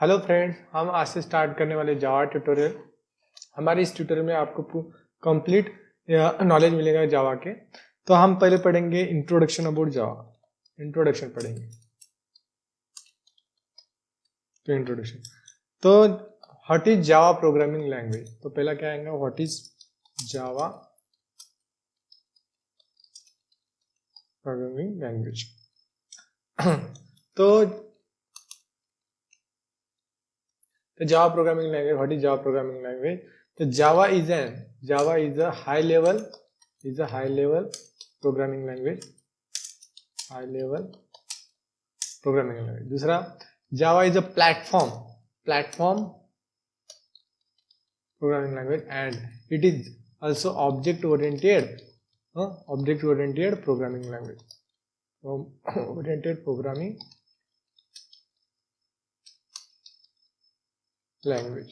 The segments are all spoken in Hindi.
हेलो फ्रेंड्स, हम आज से स्टार्ट करने वाले जावा ट्यूटोरियल। हमारे इस ट्यूटोरियल में आपको कंप्लीट नॉलेज मिलेगा जावा के। तो हम पहले पढ़ेंगे इंट्रोडक्शन अबाउट जावा। इंट्रोडक्शन पढ़ेंगे। तो इंट्रोडक्शन, तो what is Java programming language. तो पहला क्या आएगा, what is Java programming language. तो Java programming language, what is Java programming language. तो Java is a high level programming language, high level programming language. दूसरा, Java is a platform programming language and it is also object oriented programming language, oriented programming language।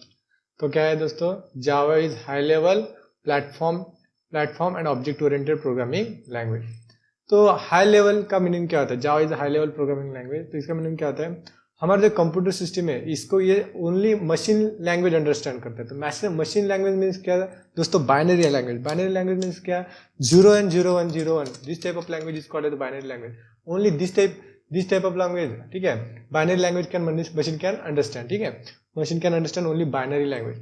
तो क्या है दोस्तों, जावा is high level platform and object oriented programming language. तो हाई लेवल का मीनिंग क्या होता है, Java is high level programming language. तो इसका मीनिंग क्या होता है, हमारा जो कंप्यूटर सिस्टम है इसको ये ओनली मशीन लैंग्वेज अंडरस्टैंड करता है। तो मशीन लैंग्वेज मीन्स क्या है दोस्तों, बाइनरी लैंग्वेज मीन्स क्या, 0 and 0 1 0 1। This type of language is called as binary language. Only this type of language, ठीक है। Binary language can machine can understand, ठीक है। Machine can understand only binary language.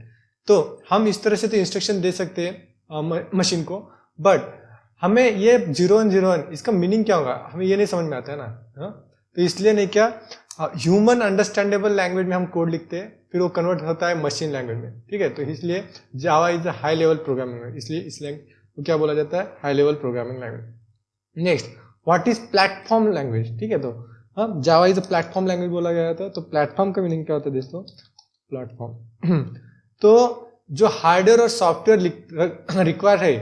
तो हम इस तरह से तो इंस्ट्रक्शन दे सकते हैं मशीन को, बट हमें ये 0 1 0 1 इसका मीनिंग क्या होगा हमें ये नहीं समझ में आता है ना। तो इसलिए नहीं क्या, ह्यूमन अंडरस्टैंडेबल लैंग्वेज में हम कोड लिखते हैं, फिर वो कन्वर्ट होता है मशीन लैंग्वेज में, ठीक है। तो इसलिए जावा is a high level programming language, इसलिए इस लैंग्वेज को क्या बोला जाता है, high level programming language. Next, what is platform language, ठीक है। तो Java is a platform language बोला गया था। तो प्लेटफॉर्म का मीनिंग क्या होता है दोस्तों, प्लेटफॉर्म तो जो हार्डवेयर और सॉफ्टवेयर रिक्वायर है,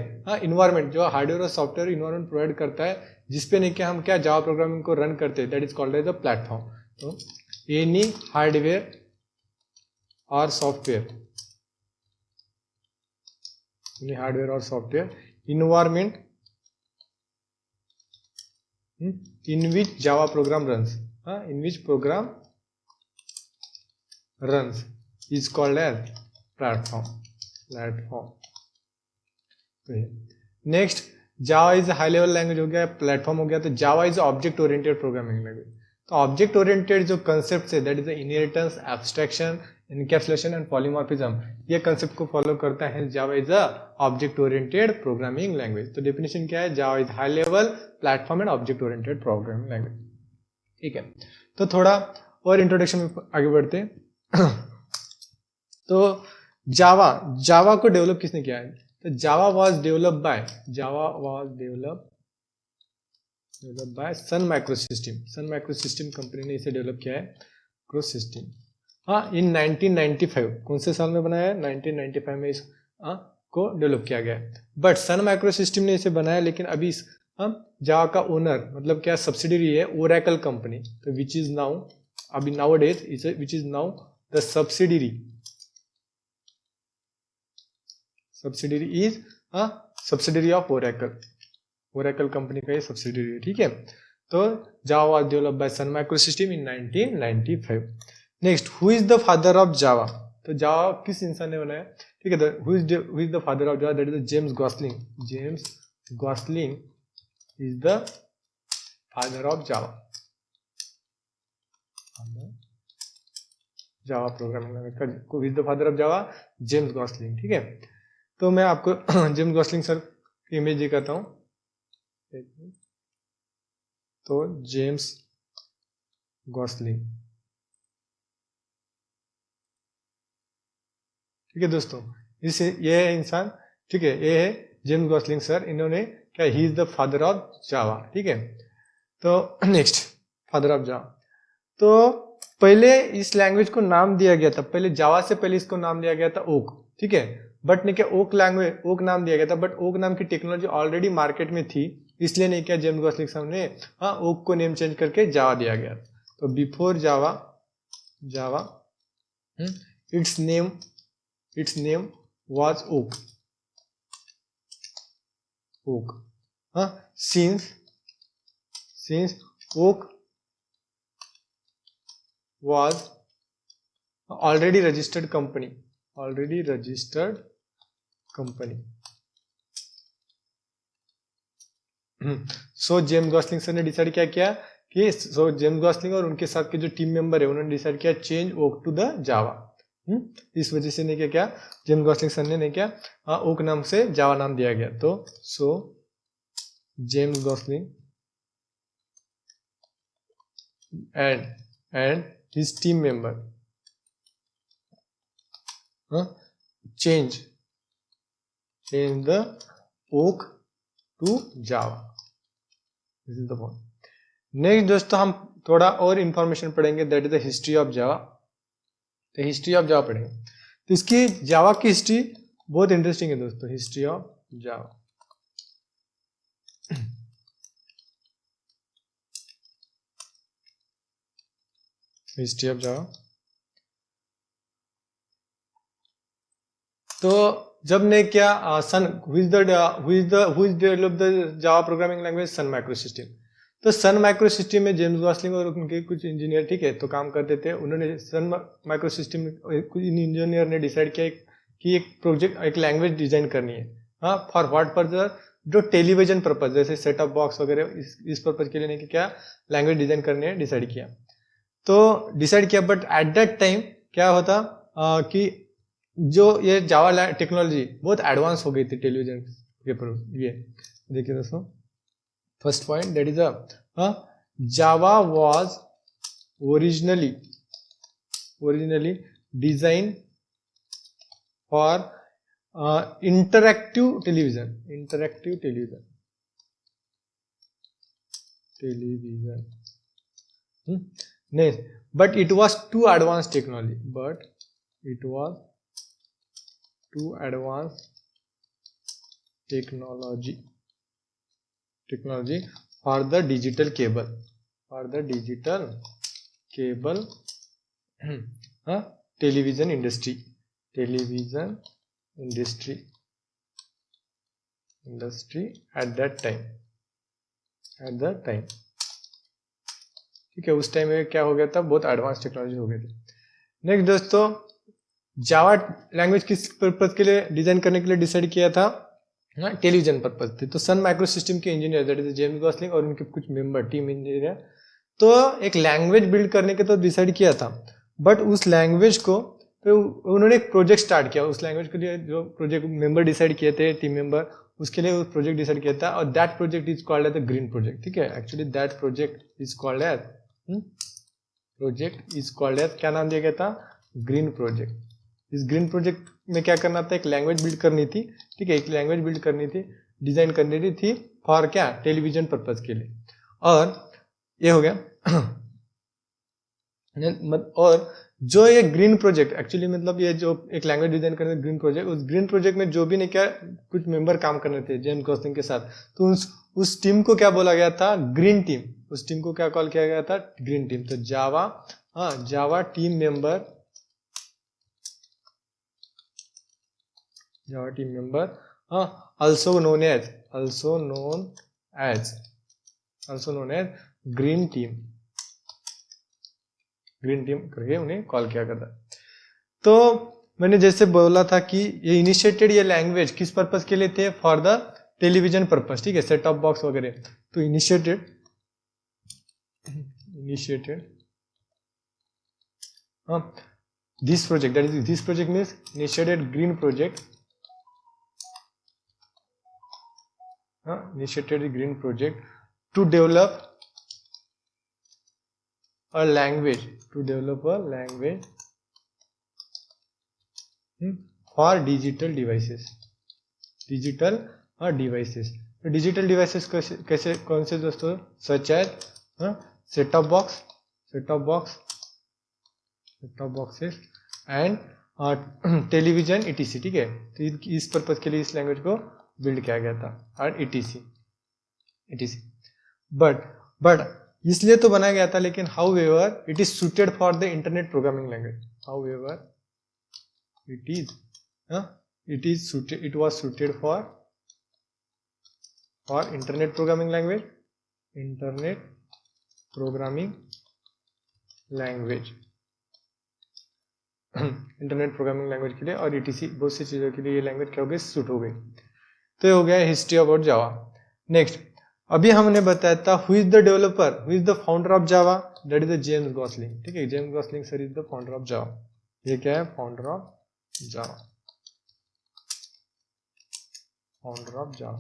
इन्वायरमेंट, जो हार्डवेयर और सॉफ्टवेयर इन्वायरमेंट प्रोवाइड करता है जिसपे नहीं क्या हम क्या जावा प्रोग्रामिंग को रन करते हैं, that is called as a platform. तो एनी हार्डवेयर और software environment in which Java program runs is called as platform। Next, Java is high level language हो गया, प्लेटफॉर्म हो गया। तो Java is object oriented programming language. तो ऑब्जेक्ट ओरिएंटेड जो कंसेप्ट है, that is the inheritance, abstraction, encapsulation and polymorphism, ये कंसेप्ट को फॉलो करता है Java is a object oriented programming language. तो डेफिनेशन क्या है, Java is high level platform and object oriented programming language, ठीक है। तो थोड़ा और इंट्रोडक्शन में आगे बढ़ते हैं। तो जावा को डेवलप किसने किया है, तो Java was developed by Sun Microsystem company ने इसे डेवलप किया है, माइक्रोसिस्टम। इन 1995, कौन से साल में बनाया है, 1995 में इस को डेवलप किया गया है। बट सन माइक्रोसिस्टम ने इसे बनाया, लेकिन अभी जावा का ओनर मतलब क्या, सब्सिडरी है ओरेकल कंपनी। तो विच इज नाउ, अभी now days which is now the subsidiary is subsidiary of Oracle company का ये सब्सिडरी है, ठीक है। तो Java was developed by Sun microsystem in 1995। Next, who is the father of Java. तो जावा किस इंसान ने बनाया, ठीक है। Who is the father of Java, that is James Gosling is the father of Java programming language. Who is the father of Java, James Gosling, ठीक है। तो मैं आपको जेम्स गॉसलिंग सर की इमेज दिखाता हूं। तो जेम्स गॉसलिंग, ठीक है दोस्तों, ये है इंसान, ठीक है। ये है जेम्स गॉसलिंग सर, इन्होंने क्या, he is the father of जावा, ठीक है। तो नेक्स्ट, फादर ऑफ जावा। तो पहले इस लैंग्वेज को नाम दिया गया था, पहले जावा से पहले इसको नाम दिया गया था ओक, ठीक है। बट नहीं क्या, ओक नाम दिया गया था, बट ओक नाम की टेक्नोलॉजी ऑलरेडी मार्केट में थी, इसलिए नहीं क्या, जेम्स गॉसलिंग साहब ने ओक को नेम चेंज करके जावा दिया गया। तो before Java its name was oak. since oak was already registered company, already registered company. So James Gosling sir ने डिसाइड क्या किया कि जेम्स गॉसलिंग और उनके साथ के जो टीम मेंबर है उन्होंने डिसाइड किया change oak to the Java. इस वजह से ने क्या जेम्स गॉसलिंग सर ने क्या ओक नाम से जावा नाम दिया गया। तो सो James Gosling and his team member change the oak to java। This is the point. Next दोस्तों हम थोड़ा और इंफॉर्मेशन पढ़ेंगे, that is the history of Java. तो हिस्ट्री ऑफ जावा पढ़ेंगे, तो इसकी जावा की हिस्ट्री बहुत इंटरेस्टिंग है दोस्तों। History of Java, history of Java. तो जब ने क्या Sun who is develop the Java programming language, Sun micro system. तो सन माइक्रो सिस्टम में जेम्स गॉसलिंग और उनके कुछ इंजीनियर, ठीक है, तो काम करते थे। उन्होंने सन माइक्रो सिस्टम में कुछ इंजीनियर ने डिसाइड किया कि एक प्रोजेक्ट, एक लैंग्वेज डिजाइन करनी है। हाँ, फॉर व्हाट पर्पज? जो टेलीविजन पर्पज, जैसे सेट ऑफ बॉक्स वगैरह, इस पर्पज के लिए क्या लैंग्वेज डिजाइन करनी है, डिसाइड किया। तो डिसाइड किया, बट एट दैट टाइम क्या होता कि जो ये जावा टेक्नोलॉजी बहुत एडवांस हो गई थी टेलीविजन के पर। ये देखिए दोस्तों, first point, that is Java was originally design for interactive television, नहीं, but it was too advanced technology, for the digital cable, television industry at that time, ठीक है। उस टाइम में क्या हो गया था, बहुत एडवांस टेक्नोलॉजी हो गई थी। नेक्स्ट दोस्तों, जावा लैंग्वेज किस पर्पज के लिए डिजाइन करने के लिए डिसाइड किया था? टेलीविजन पर्पज थे। तो सन माइक्रो सिस्टम के engineer, that is James Gosling और उनके कुछ मेंबर, टीम इंजीनियर, तो एक लैंग्वेज बिल्ड करने के तो डिसाइड किया था, बट उस लैंग्वेज को तो उन्होंने एक प्रोजेक्ट स्टार्ट किया। उस लैंग्वेज के लिए जो प्रोजेक्ट मेंबर डिसाइड किए थे, टीम मेंबर, उसके लिए वो प्रोजेक्ट डिसाइड किया था, और that project is called as the green project. ठीक है, actually that project is called as क्या नाम दिया गया था? Green project. इस ग्रीन प्रोजेक्ट में क्या करना था? एक लैंग्वेज बिल्ड करनी थी। ठीक है, एक लैंग्वेज बिल्ड करनी थी, डिजाइन करनी थी फॉर क्या? टेलीविजन पर्पज के लिए। और ये हो गया। और जो ये ग्रीन प्रोजेक्ट एक्चुअली मतलब ये जो एक लैंग्वेज डिजाइन करने ग्रीन प्रोजेक्ट, उस ग्रीन प्रोजेक्ट में जो भी ने क्या कुछ मेंबर काम करने थे जेम्स गॉसलिंग के साथ, तो उस टीम को क्या बोला गया था? Green team. उस टीम को क्या कॉल किया गया था? Green team. तो Java team member also known as green team करके उन्हें कॉल किया करता। तो मैंने जैसे बोला था कि ये इनिशिएटेड ये लैंग्वेज किस पर्पस के लिए थे? For the television purpose. ठीक है, सेट ऑफ बॉक्स वगैरह। तो initiated this project, that is this project means initiated green project, to develop a language for digital devices। तो डिजिटल डिवाइसेस कैसे कौन से दोस्तों? Such as set of boxes and television ETC। ठीक है, तो इस पर्पज के लिए इस लैंग्वेज को बिल्ड किया गया था, और ETC। बट इसलिए तो बनाया गया था, लेकिन however it is suited for the internet programming language. it was suited for internet programming language internet programming language के लिए और ETC बहुत सी चीज़ों के लिए ये लैंग्वेज क्या हो गई, सूट हो गई। तो ये हो गया हिस्ट्री अबाउट जावा। नेक्स्ट अभी हमने बताया था who is the developer, who is the founder of Java, that is the James Gosling. ठीक है, James Gosling sir is the founder of Java. ये क्या है, founder of Java, founder of Java.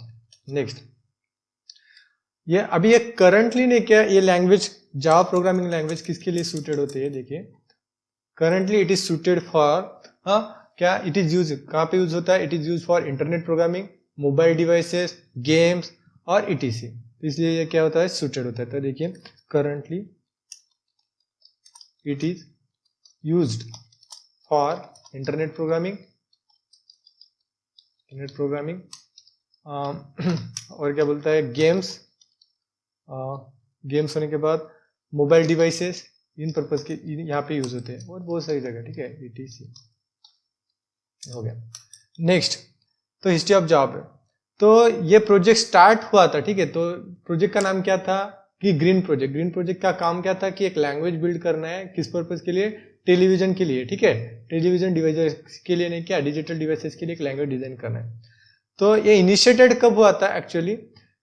Next ये अभी ये करंटली ने क्या, ये लैंग्वेज जावा प्रोग्रामिंग लैंग्वेज किसके लिए सूटेड होती है, देखिए currently it is suited for, क्या इट इज यूज, कहाँ पे यूज होता है, it is use for internet programming, mobile devices, games और ETC। इसलिए ये क्या होता है, सूटेड होता है। तो देखिए currently it is used for internet programming, और क्या बोलता है, गेम्स, गेम्स होने के बाद मोबाइल डिवाइसेस, इन पर्पज के यहाँ पे यूज होते हैं, और बहुत सारी जगह। ठीक है, ETC हो गया। नेक्स्ट तो हिस्ट्री ऑफ जावा पे, तो ये प्रोजेक्ट स्टार्ट हुआ था। ठीक है, तो प्रोजेक्ट का नाम क्या था कि ग्रीन प्रोजेक्ट। ग्रीन प्रोजेक्ट का काम क्या था कि एक लैंग्वेज बिल्ड करना है, किस पर्पज के लिए, टेलीविजन के लिए। ठीक है, टेलीविजन डिवाइसेस के लिए नहीं, क्या डिजिटल डिवाइसेस के लिए एक लैंग्वेज डिजाइन करना है। तो ये इनिशिएटेड कब हुआ था एक्चुअली,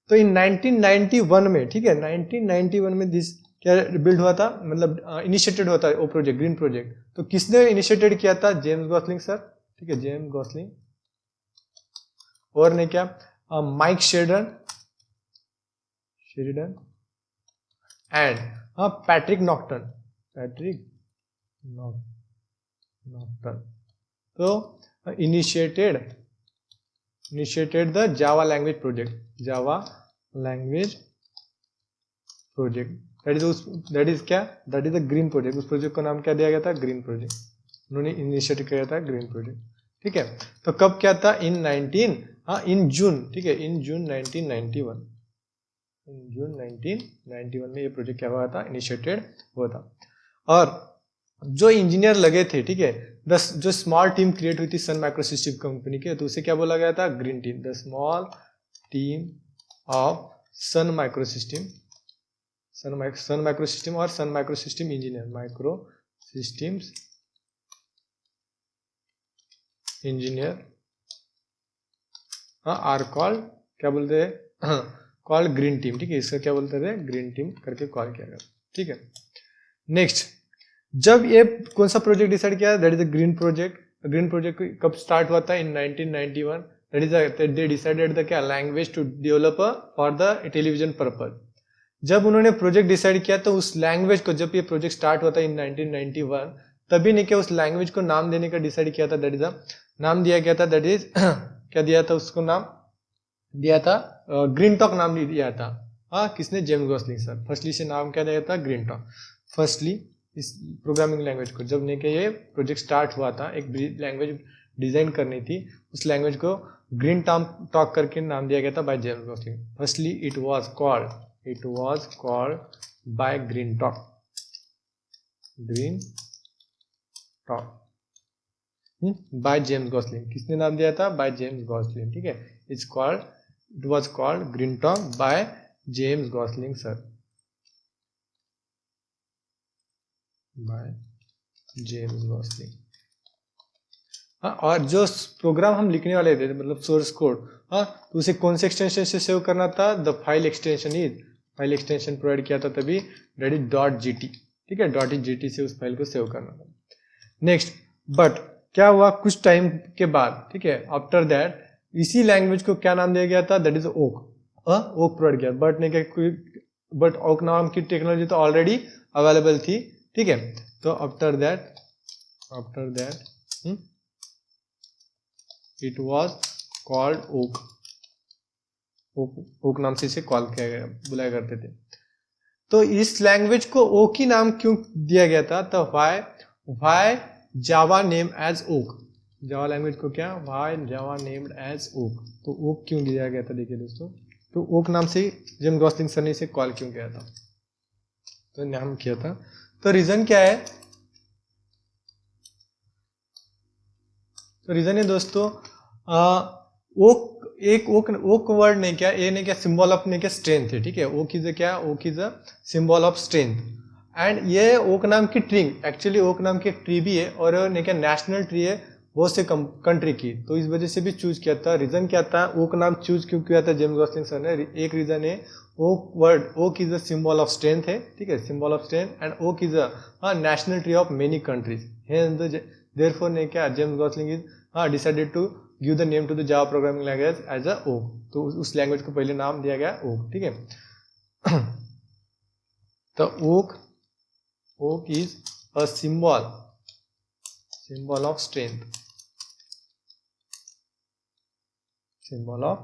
तो इन 1991 में। ठीक है, 1991 में दिस क्या बिल्ड हुआ था, मतलब इनिशिएटेड हुआ था वो प्रोजेक्ट, ग्रीन प्रोजेक्ट। तो किसने इनिशिएटेड किया था, जेम्स गॉसलिंग सर। ठीक है, जेम्स गॉसलिंग, और ने क्या, Mike Sheridan and Patrick Naughton, तो initiated the Java language project, that is क्या, that is the green project. उस प्रोजेक्ट का नाम क्या दिया गया था, ग्रीन प्रोजेक्ट। उन्होंने इनिशिएट किया था ग्रीन प्रोजेक्ट। ठीक है, तो कब क्या था, इन जून। ठीक है, इन जून 1991, में ये प्रोजेक्ट क्या हुआ था, इनिशिएटेड हुआ था। और जो इंजीनियर लगे थे, ठीक है, जो स्मॉल टीम क्रिएट हुई थी सन माइक्रोसिस्टम कंपनी के, तो उसे क्या बोला गया था, green team. The small team of Sun Microsystem और Sun Microsystem engineer are called, क्या बोलते हैं, कॉल्ड ग्रीन टीम। ठीक है, इसका क्या बोलते थे, ग्रीन टीम करके कॉल किया गया। ठीक है, नेक्स्ट जब ये कौन सा प्रोजेक्ट डिसाइड किया, that is a green project. Green project कब स्टार्ट हुआ था, in 1991। That is they decided the क्या, language to develop for the television purpose. जब उन्होंने प्रोजेक्ट डिसाइड किया तो उस लैंग्वेज को, जब ये प्रोजेक्ट स्टार्ट हुआ था इन 1991, तभी ने क्या उस लैंग्वेज को नाम देने का डिसाइड किया था। दैट इज नाम दिया गया था, दैट इज क्या दिया था, उसको नाम दिया था ग्रीन टॉक नाम दिया था। किसने, जेम्स गॉसलिंग सर। फर्स्टली से नाम क्या दिया था, ग्रीन टॉक। फर्स्टली इस प्रोग्रामिंग लैंग्वेज को, जब ने के ये प्रोजेक्ट स्टार्ट हुआ था, एक लैंग्वेज डिजाइन करनी थी, उस लैंग्वेज को ग्रीन टॉक करके नाम दिया गया था bye James Gosling. Firstly it was called by green talk bye James Gosling. किसने नाम दिया था, बाय जेम्स गॉसलिंग। ठीक है, it was called green talk bye James Gosling sir, bye James Gosling. और जो प्रोग्राम हम लिखने वाले थे, मतलब सोर्स कोड, तो उसे कौन से एक्सटेंशन से सेव करना था, द फाइल एक्सटेंशन प्रोवाइड किया था तभी, दैट इज .gt। ठीक है, .gt से उस फाइल को सेव करना था। नेक्स्ट, बट क्या हुआ कुछ टाइम के बाद, ठीक है, आफ्टर दैट इसी लैंग्वेज को क्या नाम दिया गया था, दैट इज ओक प्रोवाइड किया। बट ओक नाम की टेक्नोलॉजी तो ऑलरेडी अवेलेबल थी। ठीक है, तो after that it was called oak नाम से इसे कॉल किया गया, बुलाया करते थे। तो इस लैंग्वेज को ओक ही नाम क्यों दिया गया था, तो why Java name as oak, Java language को क्या, why Java named as oak, तो ओक क्यों दिया गया था, देखिए दोस्तों, तो ओक नाम से जेम्स गॉसलिंग सर ने इसे कॉल क्यों किया था, तो नाम किया था। तो रीजन क्या है, तो रीजन है दोस्तों, ओक वर्ड ने क्या, ए ने क्या सिंबल ऑफ ने क्या स्ट्रेंथ है। ठीक है, ओक इज क्या, oak is a symbol of strength. And ये ओक नाम की ट्री, एक्चुअली ओक नाम की एक ट्री भी है और ने क्या नेशनल ट्री है बहुत से कंट्री की, तो इस वजह से भी चूज किया था। रीजन क्या था ओक नाम चूज क्यों किया था जेम्स गॉसलिंग सर ने? एक रीजन है oak word, oak is a symbol of strength है, ठीक है, symbol of strength, and oak is a national tree of many countries. Therefore ने क्या James Gosling is decided to give the name to the Java programming language as a oak, तो उस लैंग्वेज को पहले नाम दिया गया ओक, ठीक है। तो oak is a symbol of strength, symbol of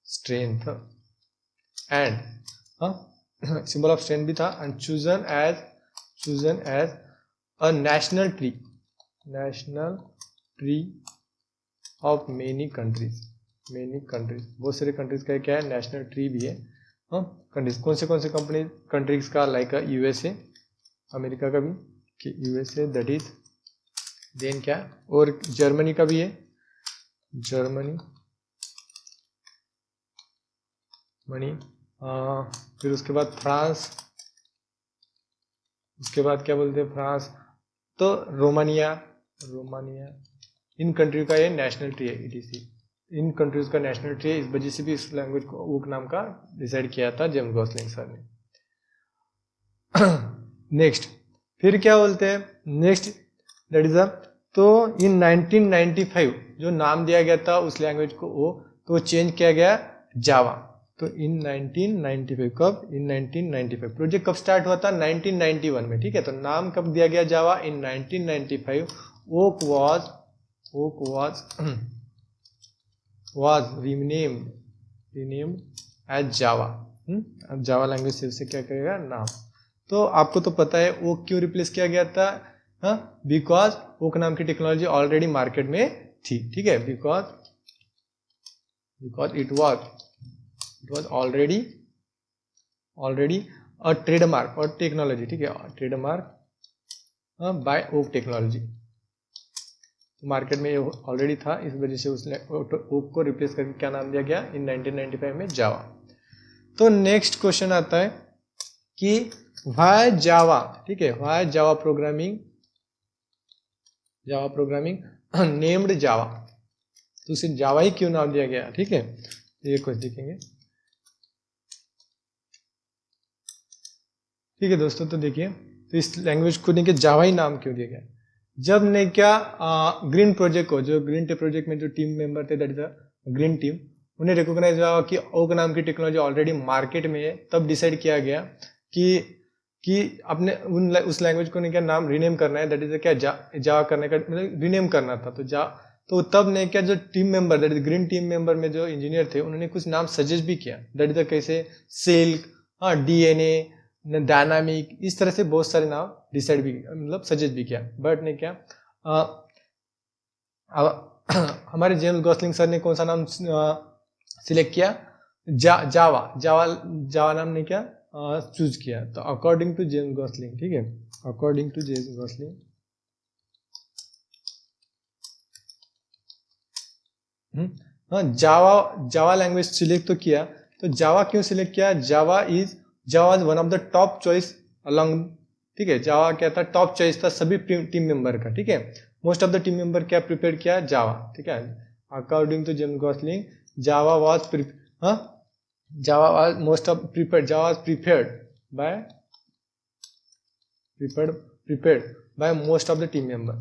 strength, and symbol of strength भी था, and chosen as a national tree of many countries, बहुत सारे कंट्रीज का क्या है नेशनल ट्री भी है। कंट्रीज कौन से कंट्रीज का? लाइक यूएसए, अमेरिका का भी कि यूएसए, दैट इज देन क्या, और जर्मनी का भी है, जर्मनी फिर उसके बाद फ्रांस, उसके बाद क्या बोलते हैं फ्रांस, तो रोमानिया, इन कंट्री का ये नेशनल ट्री है, ईटीसी इन कंट्रीज का नेशनल ट्री है। इस वजह से भी इस लैंग्वेज को ओक नाम का डिसाइड किया था जेम्स गॉसलिंग सर ने। नेक्स्ट फिर क्या बोलते हैं नेक्स्ट, दैट इज तो इन 1995 जो नाम दिया गया था उस लैंग्वेज को वो, तो चेंज किया गया जावा। तो इन 1995, कब? इन 1995। प्रोजेक्ट कब स्टार्ट हुआ था? 1991 में, ठीक है। तो नाम कब दिया गया जावा? इन 1995। ओक was renamed as जावा। अब जावा लैंग्वेज से क्या करेगा नाम। तो आपको तो पता है ओक क्यों रिप्लेस किया गया था? बिकॉज ओक नाम की टेक्नोलॉजी ऑलरेडी मार्केट में थी, ठीक है। Because it was already a trademark और टेक्नोलॉजी, ठीक है, trademark by oak technology. Market में ये ऑलरेडी था, इस वजह से उसने ओक को रिप्लेस करके क्या नाम दिया गया इन 1995 में? जावा। तो नेक्स्ट क्वेश्चन आता है कि व्हाई जावा, ठीक है, व्हाई जावा प्रोग्रामिंग नेम्ड जावा, तो उसे जावा ही क्यों नाम दिया गया, ठीक है। ये कुछ देखेंगे, ठीक है दोस्तों। तो देखिए, तो इस लैंग्वेज को देखिए जावा ही नाम क्यों दिया गया। जब ने क्या ग्रीन प्रोजेक्ट को, जो ग्रीन प्रोजेक्ट में जो टीम मेंबर थे, दैट इज ग्रीन टीम, उन्हें रिकॉग्नाइज हुआ कि ओक नाम की टेक्नोलॉजी ऑलरेडी मार्केट में है, तब डिसाइड किया गया कि अपने उस लैंग्वेज को ने क्या नाम रीनेम करना है, दैट इज क्या जावा करने का मतलब रीनेम करना था। तो तब ने क्या जो team member, that is green team member में जो इंजीनियर थे, उन्होंने कुछ नाम सजेस्ट भी किया, दैट इज कैसे सिल्क, डीएनए, डायनामिक, इस तरह से बहुत सारे नाम डिसाइड भी मतलब सजेस्ट भी किया। बट ने क्या हमारे जेम्स गॉसलिंग सर ने कौन सा नाम सिलेक्ट किया? जावा नाम ने क्या चूज किया। तो अकॉर्डिंग टू जेम्स गॉसलिंग, ठीक है, according to James Gosling Java language select तो किया। तो जावा क्यों सिलेक्ट किया? Java is one of the top choice along, ठीक है। जावा क्या था? टॉप चॉइस था सभी टीम मेंबर का, ठीक है। Most of the team member क्या प्रिपेयर किया? जावा, ठीक है। According to James Gosling Java was prepared by most of the team member,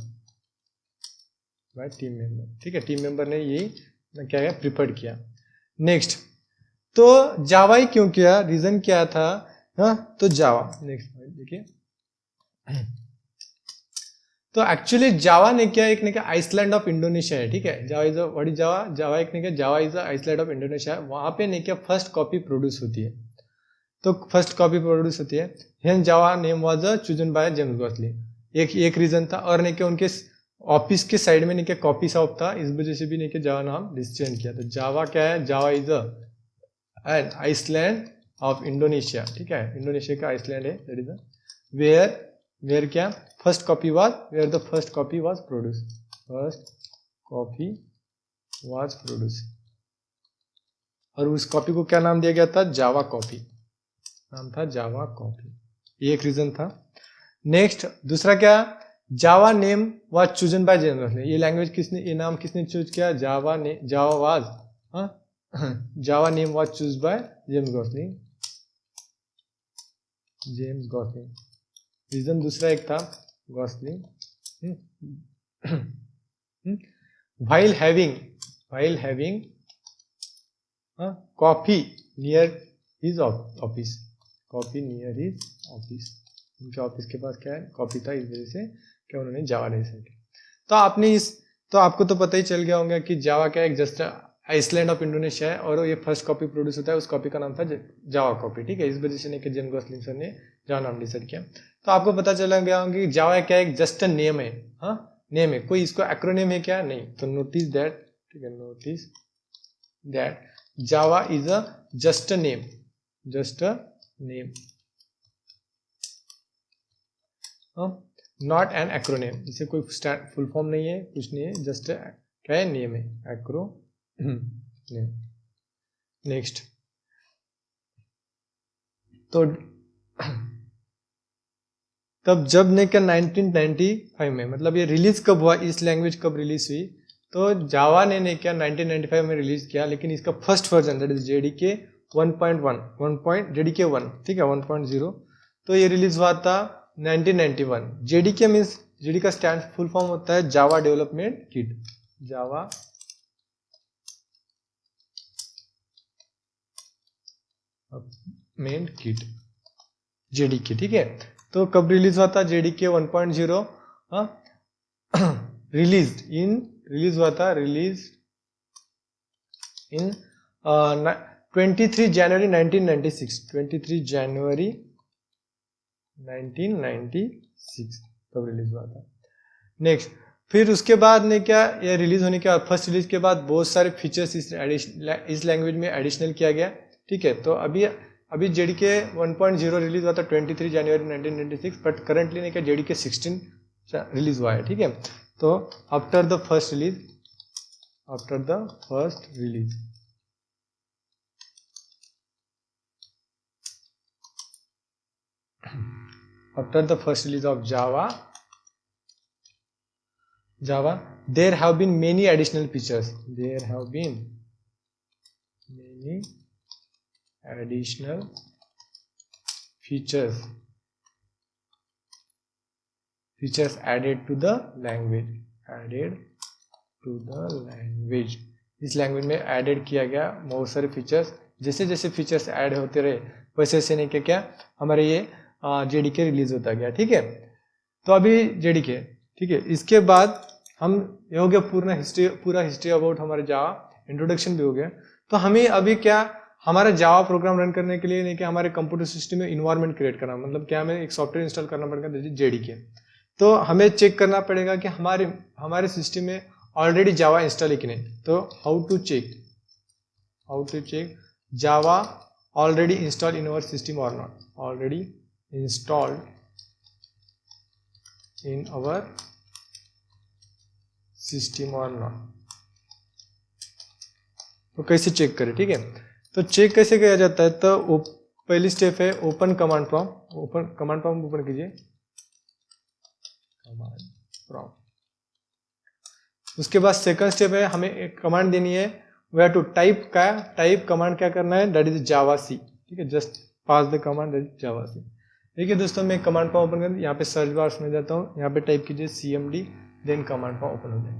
ठीक है। टीम मेंबर ने यही क्या है प्रिपेयर्ड किया। नेक्स्ट, तो जावा ही क्यों किया? रीजन क्या था? तो जावा, नेक्स्ट देखिए, तो एक्चुअली जावा ने क्या एक ने क्या आइसलैंड ऑफ इंडोनेशिया है, ठीक है। Java is what is Java एक ने क्या Java is island of Indonesia, वहां पे ने क्या फर्स्ट कॉपी प्रोड्यूस होती है। तो फर्स्ट कॉपी प्रोड्यूस होती है, then Java name was chosen by James Gosling. एक रीजन था, और ने क्या उनके ऑफिस के साइड में ने क्या कॉपी शॉप था, इस वजह से भी ने क्या जावा नाम डिसीजन किया। तो जावा क्या है? Java is an island of Indonesia, ठीक है। इंडोनेशिया का आइसलैंड है, दैट इज वेयर क्या फर्स्ट कॉपी वाज प्रोड्यूस, और उस कॉपी को क्या नाम दिया गया था? जावा कॉपी, नाम था जावा कॉपी। ये एक रीजन था। नेक्स्ट दूसरा क्या, Java name was chosen by James Gosling, ये लैंग्वेज किसने, ये नाम किसने चूज किया, Java was, Java name was choose by James Gosling. Reason दूसरा एक था Gosling, while having coffee near his office, उनके ऑफिस के पास क्या है, कॉफी था, इस वजह से क्या उन्होंने जावा नहीं सेलेक्ट किया। तो आपको तो पता ही चल गया होगा कि जावा क्या एक जस्ट आइसलैंड ऑफ इंडोनेशिया है, और ये फर्स्ट कॉपी प्रोड्यूस होता है, उस कॉपी का नाम था जावा कॉपी, ठीक है। इस वजह से नहीं कि जेम्स गॉसलिन सर ने जावा नाम डिसाइड किया। तो आपको पता चला गया होगा कि जावा क्या एक जस्ट नेम है, नेम है, कोई इसको एक्रोनिम है क्या, नहीं। तो नोटिस दैट, ठीक है, notice that Java is a just a name, not an acronym, इसे कोई फुल फॉर्म नहीं है, कुछ नहीं है, जस्ट क्या है, नेम है, एक्रोनिम। नेक्स्ट, तो तब जब ने क्या 1995 में, मतलब ये रिलीज कब हुआ, इस लैंग्वेज कब रिलीज हुई, तो जावा ने क्या 1995 में रिलीज किया, लेकिन इसका first version that is JDK 1.1, JDK 1, ठीक है, 1.0, तो ये रिलीज हुआ था 1991। JDK मीन्स, JDK का स्टैंड फुल फॉर्म होता है जावा डेवलपमेंट किट, जावा मेन किट, JDK, ठीक है। तो कब रिलीज हुआ था JDK 1.0, रिलीज हुआ था 23 जनवरी 1996, 23 जनवरी 1996 तब रिलीज हुआ था। नेक्स्ट, फिर उसके बाद ने क्या, ये रिलीज होने के बाद, फर्स्ट रिलीज के बाद बहुत सारे फीचर्स इस लैंग्वेज में एडिशनल किया गया, ठीक है। तो अभी JDK 1.0 रिलीज हुआ था 23 जनवरी 1996, बट करंटली ने क्या JDK 16 रिलीज हुआ है, ठीक है। तो after the first release, after the first release of Java, there have been many additional features. Features added to the language. इस लैंग्वेज में एडेड किया गया बहुत सारे फीचर्स। जैसे जैसे फीचर्स ऐड होते रहे वैसे वैसे नहीं क्या हमारे ये JDK रिलीज होता गया, ठीक है। तो अभी JDK, ठीक है। इसके बाद हम ये हो गया पूरा हिस्ट्री अबाउट हमारे जावा, इंट्रोडक्शन भी हो गया। तो हमें अभी क्या, हमारा जावा प्रोग्राम रन करने के लिए नहीं कि हमारे कंप्यूटर सिस्टम में इन्वायरमेंट क्रिएट करना, मतलब क्या हमें एक सॉफ्टवेयर इंस्टॉल करना पड़ेगा JDK। तो हमें चेक करना पड़ेगा कि हमारे सिस्टम में ऑलरेडी जावा इंस्टॉल है कि नहीं। तो how to check Java already install in our system और not, already installed in our system और नॉट। तो कैसे चेक करें, ठीक है। तो चेक कैसे किया जाता है, तो पहली स्टेप है ओपन कमांड प्रॉम्प्ट ओपन कीजिए, कमांड प्रॉम्प्ट। उसके बाद सेकंड स्टेप है, हमें एक कमांड देनी है, वे टू टाइप कमांड क्या करना है, दैट इज जावा सी, ठीक है। Just pass the command that is Java C. देखिए दोस्तों, मैं कमांड प्रॉम्प्ट ओपन कर, यहाँ पे सर्च बार में जाता हूँ, यहाँ पे टाइप कीजिए CMD, then command prompt open हो जाए।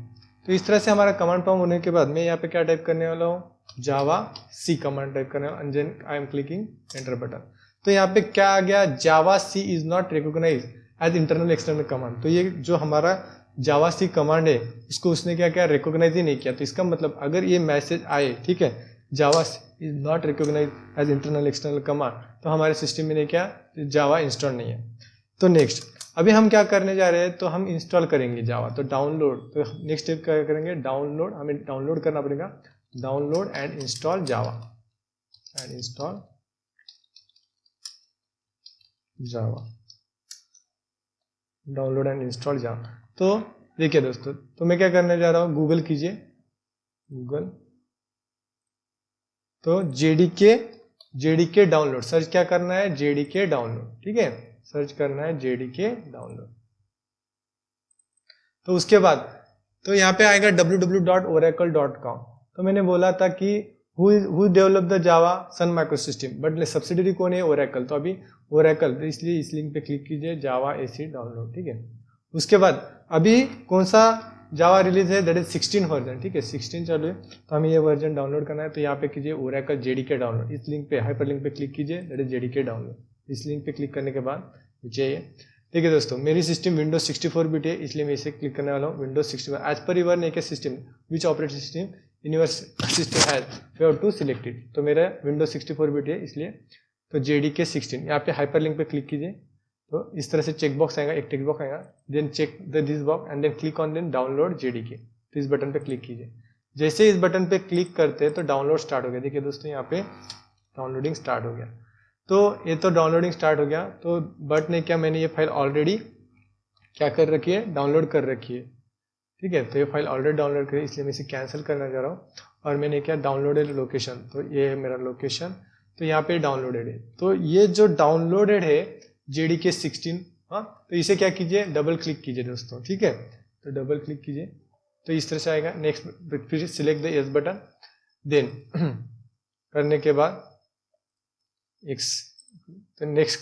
तो इस तरह से हमारा कमांड प्रॉम्प्ट होने के बाद मैं यहाँ पे क्या टाइप करने वाला हूँ, जावा सी कमांड टाइप करने वाला, and then I am clicking enter button. तो यहाँ पे क्या आ गया, Java C is not recognise as internal external command. तो ये जो हमारा जावा सी कमांड है उसको उसने क्या रिकॉग्नाइज ही नहीं किया। तो इसका मतलब अगर ये मैसेज आए, ठीक है, Java is not recognise as internal external command, तो हमारे सिस्टम में क्या जावा इंस्टॉल नहीं है। तो नेक्स्ट अभी हम क्या करने जा रहे हैं, तो हम इंस्टॉल करेंगे जावा। तो डाउनलोड, तो नेक्स्ट स्टेप क्या करेंगे, डाउनलोड, हमें डाउनलोड करना पड़ेगा, download and install Java, download and install Java. तो देखिए दोस्तों, तो मैं क्या करने जा रहा हूँ, गूगल कीजिए, गूगल, तो JDK डाउनलोड सर्च क्या करना है, JDK डाउनलोड, ठीक है। सर्च करना है JDK डाउनलोड। तो उसके बाद तो यहाँ पे आएगा www.oracle.com। तो मैंने बोला था कि who developed the Java Sun Microsystem, but subsidiary कौन है? Oracle। तो अभी Oracle, तो इसलिए इस लिंक पे क्लिक कीजिए Java AC डाउनलोड, ठीक है। उसके बाद अभी कौन सा जावा रिलीज है? दैट इज 16 वर्जन, ठीक है, 16 चालू है, तो हमें ये वर्जन डाउनलोड करना है। तो यहाँ पे कीजिए Oracle JDK डाउनलोड, इस लिंक पे हाइपर लिंक पे क्लिक कीजिए, दैट इज JDK डाउनलोड। इस लिंक पे क्लिक करने के बाद चाहिए, ठीक है दोस्तों, मेरी सिस्टम विंडोज 64 बिट है, इसलिए मैं इसे क्लिक करने वाला हूँ Windows 64। As per your neck system which operating system in your system has you have to select it. तो मेरा विंडोज 64 बिट है इसलिए, तो JDK 16 यहाँ पे हाइपर लिंक पे क्लिक कीजिए। तो इस तरह से चेक बॉक्स आएगा, एक टेक्स्ट बॉक्स आएगा, then check this box and then click on then download JDK। तो इस बटन पे क्लिक कीजिए। जैसे इस बटन पे क्लिक करते हैं तो डाउनलोड स्टार्ट हो गया। देखिए दोस्तों यहाँ पे डाउनलोडिंग स्टार्ट हो गया। तो ये तो डाउनलोडिंग स्टार्ट हो गया। तो बट ने क्या, मैंने ये फाइल ऑलरेडी क्या कर रखी है? डाउनलोड कर रखी है, ठीक है। तो ये फाइल ऑलरेडी डाउनलोड करी, इसलिए मैं इसे कैंसिल करना चाह रहा हूँ। और मैंने क्या डाउनलोडेड लोकेशन, तो ये है मेरा लोकेशन, तो यहाँ पे डाउनलोडेड है। तो ये जो डाउनलोडेड है JDK 16, हाँ, तो इसे क्या कीजिए? डबल क्लिक कीजिए दोस्तों, ठीक है। तो डबल क्लिक कीजिए तो इस तरह से आएगा। नेक्स्ट फिर select the yes button, then करने के बाद तो नेक्स्ट,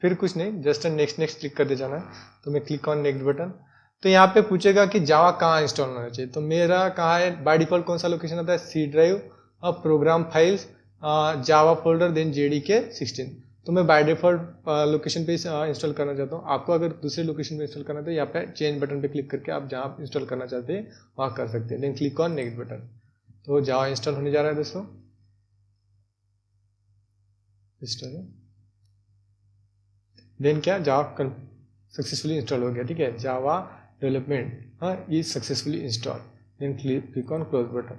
फिर कुछ नहीं, जस्ट नेक्स्ट क्लिक कर दे जाना है। तो मैं क्लिक ऑन नेक्स्ट बटन। तो यहाँ पे पूछेगा कि जावा कहाँ इंस्टॉल होना चाहिए। तो मेरा कहाँ है? बाय डिफॉल्ट कौन सा लोकेशन आता है? C ड्राइव, प्रोग्राम फाइल्स, जावा फोल्डर, देन JDK 16। तो मैं बाय डिफॉल्ट लोकेशन पे इंस्टॉल करना चाहता हूँ। आपको अगर दूसरे लोकेशन पे इंस्टॉल करना है तो यहाँ पे चेंज बटन पे क्लिक करके आप जहाँ इंस्टॉल करना चाहते हैं वहाँ कर सकते हैं। Then click on next button. तो जावा इंस्टॉल होने जा रहा है दोस्तों, देन क्या, जावा सक्सेसफुली इंस्टॉल हो गया, ठीक है। Java development is successfully install, then click on close button.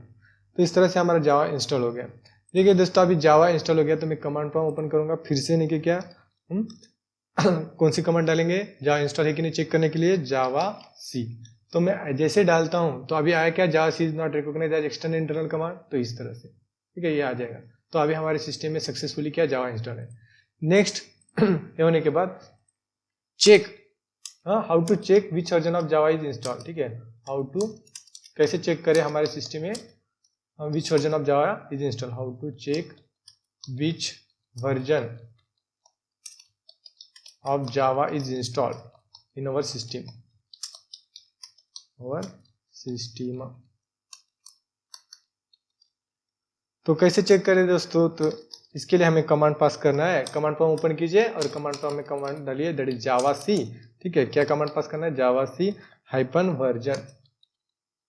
तो इस तरह से हमारा जावा इंस्टॉल हो गया। देखिए दोस्तों अभी जावा इंस्टॉल हो गया। तो मैं कमांड प्रॉम्प्ट ओपन करूंगा फिर से, नहीं कि क्या कौन सी कमांड डालेंगे जावा इंस्टॉल है कि नहीं चेक करने के लिए? जावा सी। तो मैं जैसे डालता हूं तो अभी आया क्या? Java C is not recognise as external internal command. तो इस तरह से, ठीक है, ये आ जाएगा। तो अभी हमारे सिस्टम में सक्सेसफुली क्या जावा इंस्टॉल है। नेक्स्ट ये होने के बाद check, how to check which version of Java is install, ठीक है। हाउ टू, कैसे चेक करें हमारे सिस्टम में which version of Java is install. How to check which version of Java is install in our system, तो कैसे चेक करें दोस्तों? तो इसके लिए हमें कमांड पास करना है। कमांड प्रॉम्प्ट ओपन कीजिए और कमांड प्रॉम्प्ट में कमांड डालिए, दैट इज जावा सी, ठीक है। क्या कमांड पास करना है? जावा सी -वर्जन,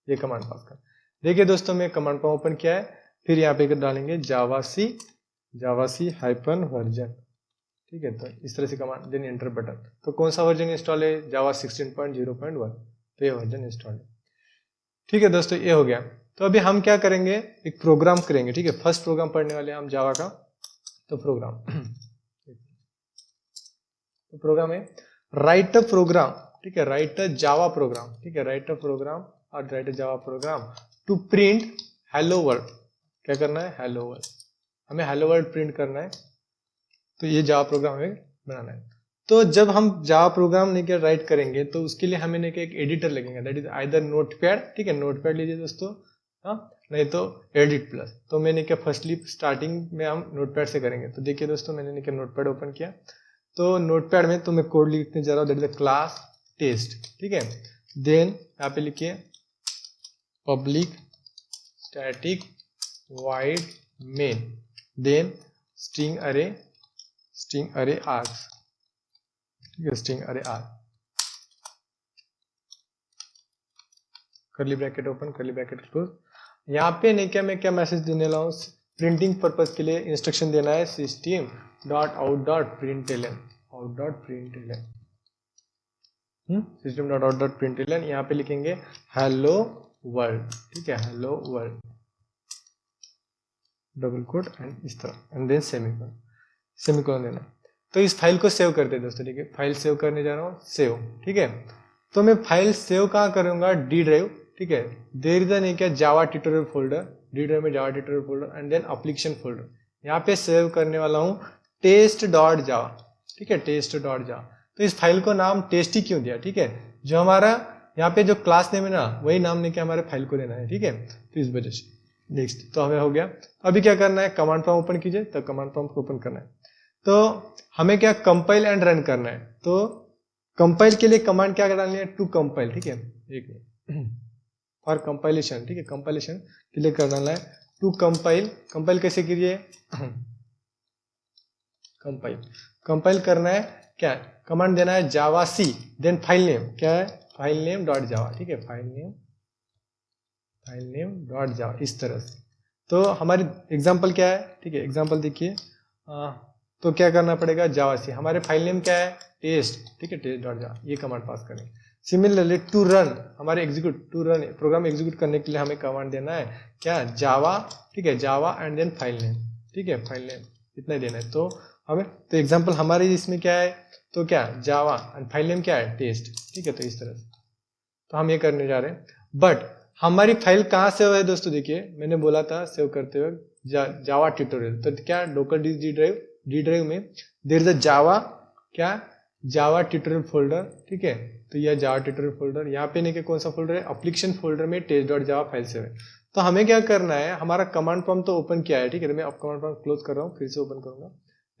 ये कमांड पास करना। देखिए दोस्तों मैं कमांड प्रॉम्प्ट ओपन किया है, फिर यहाँ पे डालेंगे जावा सी -वर्जन, ठीक है। तो इस तरह से कमांड, देन एंटर बटन। तो कौन सा वर्जन इंस्टॉल है? जावा 16.0.1, तो ये वर्जन इंस्टॉल है, ठीक है दोस्तों। ये हो गया। तो अभी हम क्या करेंगे? एक प्रोग्राम करेंगे, ठीक है। फर्स्ट प्रोग्राम पढ़ने वाले हैं हम जावा का। तो प्रोग्राम तो प्रोग्राम है राइट अ प्रोग्राम, ठीक है, राइट अ जावा प्रोग्राम, ठीक है, राइट अ प्रोग्राम और write a Java program to print hello world. क्या करना है? हेलो वर्ल्ड, हमें हेलो वर्ल्ड प्रिंट करना है। तो ये जावा प्रोग्राम हमें बनाना है। तो जब हम जावा प्रोग्राम लेकर राइट करेंगे तो उसके लिए हमें एक एडिटर लगेगा, दैट इज आइदर नोटपैड, ठीक है, नोटपैड लीजिए दोस्तों, हाँ, नहीं तो एडिट प्लस। तो मैंने क्या फर्स्टली स्टार्टिंग में हम नोटपैड से करेंगे। तो देखिए दोस्तों मैंने क्या नोटपैड ओपन किया। तो नोटपैड में तो मैं कोड लिखने जा रहा हूँ, दैट इज क्लास टेस्ट, ठीक है। देन यहाँ पे लिखिए public static void main, then string array args, ठीक है, string array arg, curly bracket open curly bracket close. यहाँ पे नहीं क्या मैं क्या मैसेज देने वाला हूँ? प्रिंटिंग पर्पज के लिए इंस्ट्रक्शन देना है system.out.println, system.out.println। यहाँ पे लिखेंगे हेलो वर्ल्ड, ठीक है, hello world, double quote and इस तरह, एंड देन सेमीकोलन देना। तो इस फाइल को सेव करते हैं दोस्तों, ठीक है। फाइल सेव करने जा रहा हूँ, सेव, ठीक है। तो मैं फाइल सेव कहाँ करूँगा? डी ड्राइव, ठीक है। देयर इज नहीं क्या Java tutorial folder, D drive में Java tutorial folder and then application folder. यहाँ पे सेव करने वाला हूँ test.java, ठीक है, test.java। तो इस फाइल को नाम टेस्ट ही क्यों दिया, ठीक है, जो हमारा यहाँ पे जो क्लास नेम है ना वही नाम लेके हमारे फाइल को लेना है, ठीक है, तो इस वजह से। नेक्स्ट तो हमें हो गया, अभी क्या करना है, कमांड प्रॉम्प्ट ओपन कीजिए, तो कमांड प्रॉम्प्ट को ओपन करना है, तो हमें क्या कंपाइल एंड रन करना है। तो कंपाइल के लिए कमांड क्या डालनी है, टू कंपाइल, ठीक है, एक मिनट, फॉर कंपाइलेशन, ठीक है, कंपाइलेशन के लिए कर डालना है टू कंपाइल। कंपाइल कैसे कीजिए, कंपाइल करना है क्या, कमांड देना है जावा सी, देन फाइल नेम क्या है, फाइल नेम डॉट जावा, ठीक है, फाइल नेम डॉट जावा, इस तरह से। तो हमारी एग्जांपल क्या है, ठीक है, एग्जांपल देखिए, तो क्या करना पड़ेगा, जावा सी, हमारे फाइल नेम क्या है, टेस्ट, ठीक है, टेस्ट डॉट जावा, ये कमांड पास करेंगे। सिमिलरली टू रन, हमारे execute, to run program execute करने के लिए हमें कमांड देना है क्या, जावा, ठीक है, Java and then file name, ठीक है, फाइल नेम इतना ही देना है। तो हमें, तो एग्जांपल हमारे इसमें क्या है, तो क्या जावा एंड फाइल नेम क्या है, टेस्ट, ठीक है, तो इस तरह से तो हम ये करने जा रहे हैं। बट हमारी फाइल कहाँ सेव है दोस्तों, देखिए मैंने बोला था सेव करते हुए जावा ट्यूटोरियल, तो क्या लोकल डी ड्राइव में देयर इज अ जावा, क्या जावा ट्यूटोरियल फोल्डर, ठीक है, तो यह जावा ट्यूटोरियल फोल्डर, यहाँ पे नहीं कि कौन सा फोल्डर है, एप्लीकेशन फोल्डर में test dot java file save है। तो हमें क्या करना है, हमारा कमांड प्रॉम्प्ट तो ओपन किया है, ठीक है, मैं अब कमांड प्रॉम्प्ट क्लोज कर रहा हूँ, फिर से ओपन करूंगा,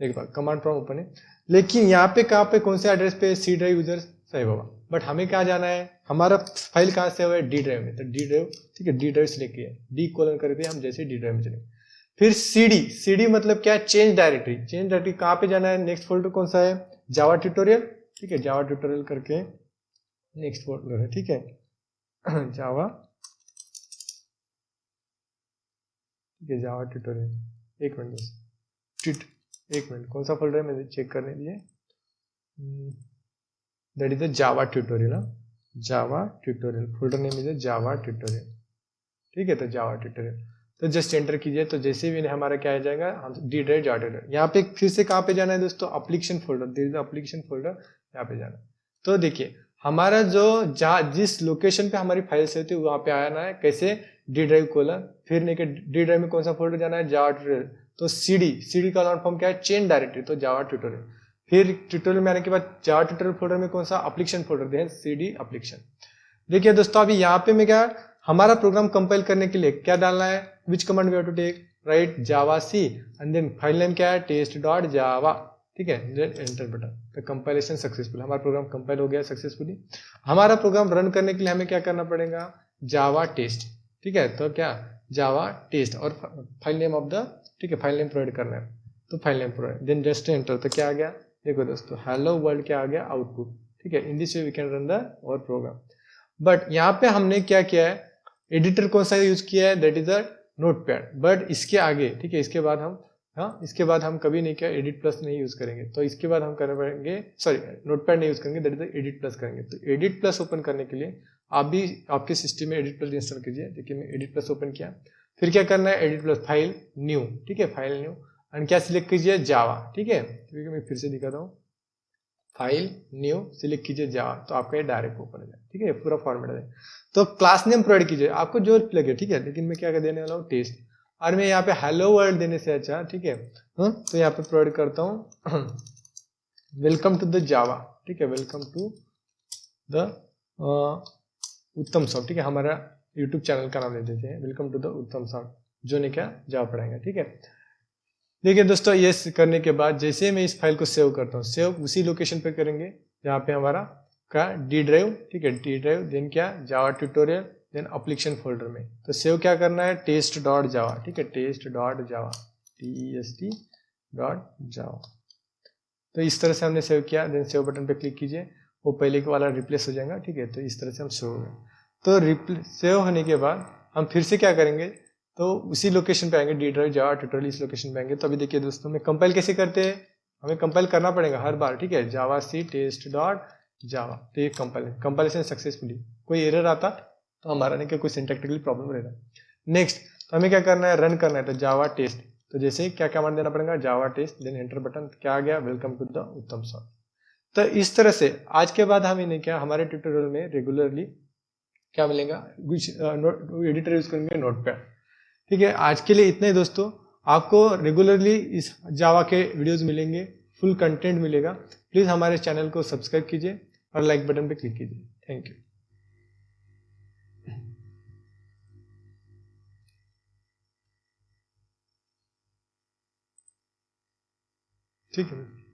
एक बार कमांड प्रॉम्प्ट ओपन है, लेकिन यहाँ पे कहाँ पे कौन से एड्रेस पे सी ड्राइव यूजर सेव होगा, बट हमें कहाँ जाना है, हमारा फाइल कहाँ सेव है, डी ड्राइव में, तो डी ड्राइव, ठीक है, डी ड्राइव सिलेक्ट किया, डी कोलन करके हम जैसे डी ड्राइव में चलेंगे। फिर सीडी मतलब क्या, चेंज डायरेक्टरी कहाँ पे जाना है, नेक्स्ट फोल्डर कौन सा है, जावा ट्यूटोरियल, ठीक है, जावा ट्यूटोरियल करके नेक्स्ट फोल्डर है, ठीक है, जावा, ठीक है, जावा ट्यूटोरियल, एक मिनट कौन सा फोल्डर है मुझे चेक करने दीजिए, that is the Java tutorial, Java tutorial folder name is Java tutorial, ठीक है, तो जावा ट्यूटोरियल, तो जस्ट एंटर कीजिए, तो जैसे भी हमारा क्या आ जाएगा, हम डी ड्राइव जावा ट्यूटोरियल, यहाँ पे फिर से कहाँ पे जाना है दोस्तों, application folder, there is application folder, यहाँ पे जाना है। तो देखिए हमारा जो जिस लोकेशन पे हमारी फाइल सेव थी वहाँ पे आना है, कैसे, डी ड्राइव कोलन, फिर नहीं कि डी ड्राइव में कौन सा फोल्डर जाना है, जावा ट्यूटोरियल, तो सीडी का लॉन्ग फॉर्म क्या है, चेंज डायरेक्टरी, तो जावा ट्यूटोरियल, फिर ट्यूटोरियल में आने के बाद जावा ट्यूटोरियल फोल्डर में कौन सा, application folder, then CD application. देखिए दोस्तों अभी यहाँ पे मैं क्या, हमारा प्रोग्राम कंपाइल करने के लिए क्या डालना है, which command we have to take, write Java C and then file name क्या है, टेस्ट डॉट जावा, ठीक है, देन एंटर बटन, तो कंपाइलेशन सक्सेसफुल, हमारा प्रोग्राम कंपाइल हो गया सक्सेसफुली। हमारा प्रोग्राम रन करने के लिए हमें क्या करना पड़ेगा, जावा टेस्ट, ठीक है, तो क्या जावा टेस्ट और फाइल नेम ऑफ द, ठीक है, फाइल नेम प्रोवाइड करना है, तो file name provide, then just enter, तो क्या आ गया, देखो दोस्तों हेलो वर्ल्ड क्या आ गया, आउटपुट, ठीक है, in this way we can run the और प्रोग्राम। बट यहाँ पे हमने क्या किया है, एडिटर कौन सा यूज किया है, that is a notepad, but इसके आगे, ठीक है, इसके बाद हम, हाँ इसके बाद हम कभी नहीं क्या एडिट प्लस नहीं यूज करेंगे, तो इसके बाद हम करेंगे, सॉरी नोटपैड नहीं यूज करेंगे, दैट इज एडिट प्लस करेंगे। तो एडिट प्लस ओपन करने के लिए आप भी आपके सिस्टम में एडिट प्लस इंस्टॉल कीजिए। देखिए मैं एडिट प्लस ओपन किया, फिर क्या करना है, एडिट प्लस फाइल न्यू, ठीक है, फाइल न्यू एंड क्या सिलेक्ट कीजिए, जावा, ठीक है, क्योंकि मैं फिर से दिखाता हूँ, फाइल न्यू सिलेक्ट कीजिए जावा, तो आपका ये डायरेक्ट ओपन हो जाए, ठीक है, पूरा फॉर्मेट है। तो क्लास नेम प्रोवाइड कीजिए आपको जो लगे, ठीक है, लेकिन मैं क्या देने वाला हूँ, टेस्ट, और मैं यहाँ पे हेलो वर्ल्ड देने से अच्छा, ठीक है, तो यहाँ पे प्रोवाइड करता हूँ वेलकम टू द जावा, ठीक है, welcome to the Uttam soft, ठीक है, हमारा यूट्यूब चैनल का नाम ले देते हैं, welcome to the Uttam soft, जो ने क्या जावा पढ़ाएंगे, ठीक है। देखिए दोस्तों ये करने के बाद जैसे मैं इस फाइल को सेव करता हूँ, सेव उसी लोकेशन पे करेंगे जहाँ पे हमारा का डी ड्राइव, ठीक है, डी ड्राइव, देन क्या Java tutorial, then application folder में, तो सेव क्या करना है, टेस्ट डॉट जावा, ठीक है, test dot java, TEST dot java. तो इस तरह से हमने सेव किया, देन सेव बटन पे क्लिक कीजिए, वो पहले के वाला रिप्लेस हो जाएगा, ठीक है, तो इस तरह से हम सेव हो गए। तो सेव होने के बाद हम फिर से क्या करेंगे, तो उसी लोकेशन पे आएंगे, डी ड्राइव जावा ट्यूटोरियल, इस लोकेशन पे आएंगे। तो अभी देखिए दोस्तों में कंपाइल कैसे करते हैं, हमें कंपाइल करना पड़ेगा हर बार, ठीक है, जावा सी टेस्ट डॉट जावा, तो ये कंपाइलेशन सक्सेसफुली, कोई एरर आता तो हमारा नहीं कि कोई सिंटैक्टिकली प्रॉब्लम रहेगा। नेक्स्ट तो हमें क्या करना है, रन करना है, तो जावा टेस्ट, तो जैसे क्या कमांड देना पड़ेगा, Java test, then enter button, क्या आ गया, welcome to the Uttam soft. तो इस तरह से आज के बाद हम इन्हें क्या हमारे ट्यूटोरियल में रेगुलरली क्या मिलेगा, कुछ एडिटर यूज करेंगे, नोटपैड, ठीक है। आज के लिए इतना ही दोस्तों, आपको रेगुलरली इस जावा के वीडियोस मिलेंगे, फुल कंटेंट मिलेगा। प्लीज़ हमारे चैनल को सब्सक्राइब कीजिए और लाइक बटन पे क्लिक कीजिए। Thank you. ठीक है।